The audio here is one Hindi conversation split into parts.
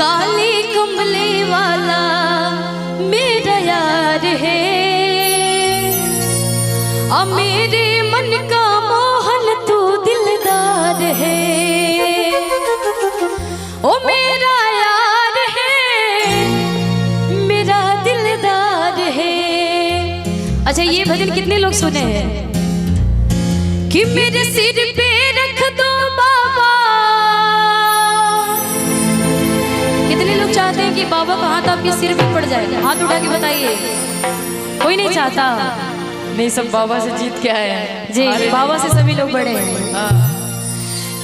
काले कमले वाला मेरा यार है, और मेरे मन का मोहन तू दिलदार है। ओ मेरा यार है, मेरा दिलदार है। अच्छा, ये भजन कितने लोग सुने हैं कि मेरे सिर पे रख दो बाबा। कितने लोग चाहते हैं कि बाबा का हाथ आपके सिर पे पड़ जाए? हाथ उठा के बताइए। कोई नहीं चाहता? नहीं, सब बाबा से जीत के आए हैं जी, बाबा से सभी लोग बड़े हैं।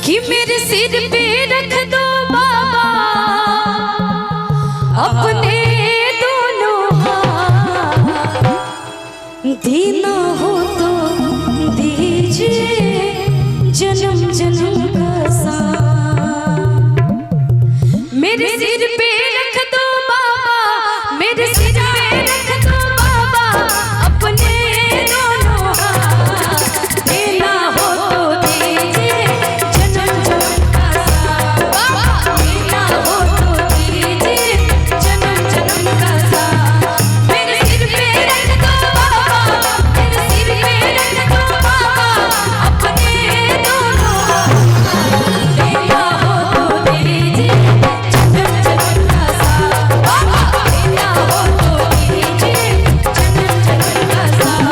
कि मेरे सिर पे रख दो बाबा अपने दोनों हाथ, देना हो तो दीजिए जन्म जन्म का साथ। मेरे सिर पे रख दो बाबा, मेरे सिर पे रख दो बाबा अपने दोनों हाथ, देना हो तो दीजिए जन्म जन्म का साथ। बाबा देना हो तो दीजिए जन्म जन्म का साथ। मेरे सिर पे रख दो बाबा, मेरे सिर पे रख दो बाबा अपने दोनों हाथ, देना हो तो दीजिए जन्म जन्म का साथ। बाबा देना हो तो दीजिए जन्म जन्म का साथ।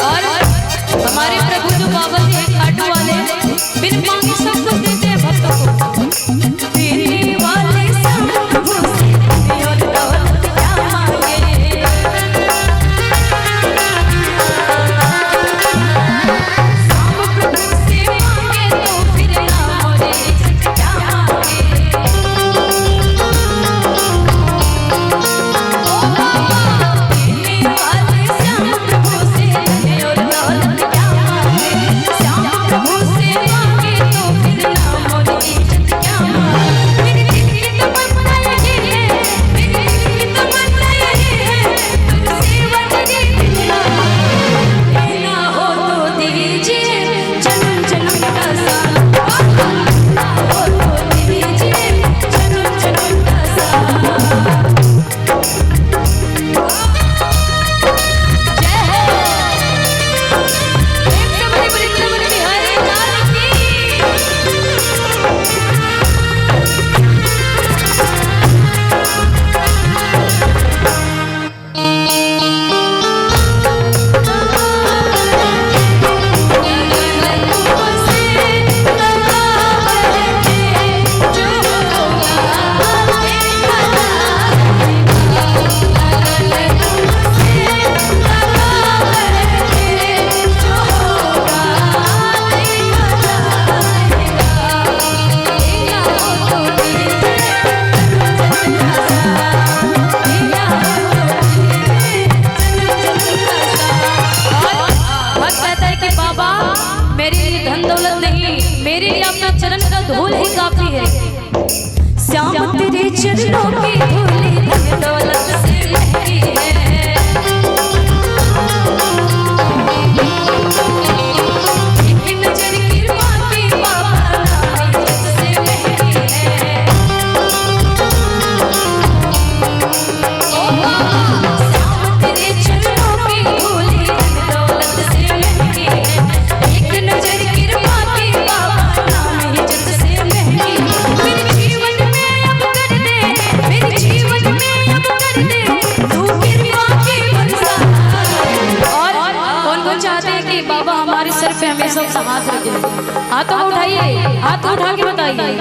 और हमारे प्रभु जो बाबा जी हैं खाटू वाले, बिन मांगे सब कुछ देते हैं भक्तों को। देने वाले सब प्रभु से और दौलत क्या मांगे। सब प्रभु से मांगे तो फिर ना मोरे क्या मांगे। ओ बाबा देने वाले सब प्रभु से और दौलत क्या मांगे। श्याम प्रभु से मांगे तो फिर ना मोरे क्या मांगे। मेरी दिल की तमन्ना यही है, मेरी दिल की तमन्ना यही है, तुझसे वंदे देना हो तो दीजिए जन्म जन्म का साथ। बाबा देना हो तो दीजिए जन्म जन्म का साथ। जय हो। एक से बड़ी बड़ी त्रिभुवन बिहारी लाल की। भक्त कहता है कि बाबा मेरे लिए धन दौलत नहीं, मेरे लिए अपना चरण का धूल ही काफी है। श्याम तेरे चरणों की धूली धन दौलत से महंगी है। एक नजर कृपा की बाबा नाम इज्जत से महंगी है। ओ बाबा श्याम तेरे चरणों की धूली धन दौलत से महंगी है। एक नजर कृपा की बाबा नाम इज्जत से महंगी है। मेरे जीवन में अब कर दे, मेरे जीवन में अब कर दे तू कृपा की बरसा। और कौन कौन चाहते हैं कि बाबा हमारे सर पे हमेशा अपना हाथ रखे? हाथों को उठाइए, हाथ उठा के बताइए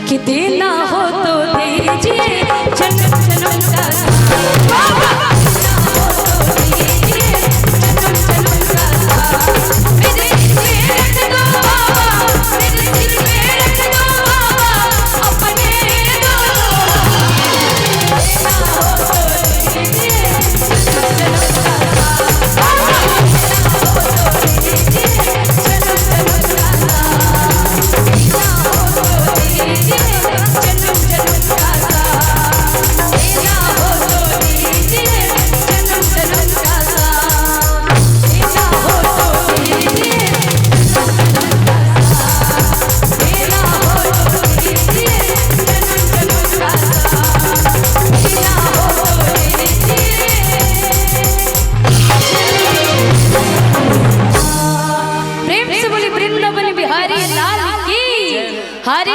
कि देना हो तो दीजिए जन्म जन्म का साथ।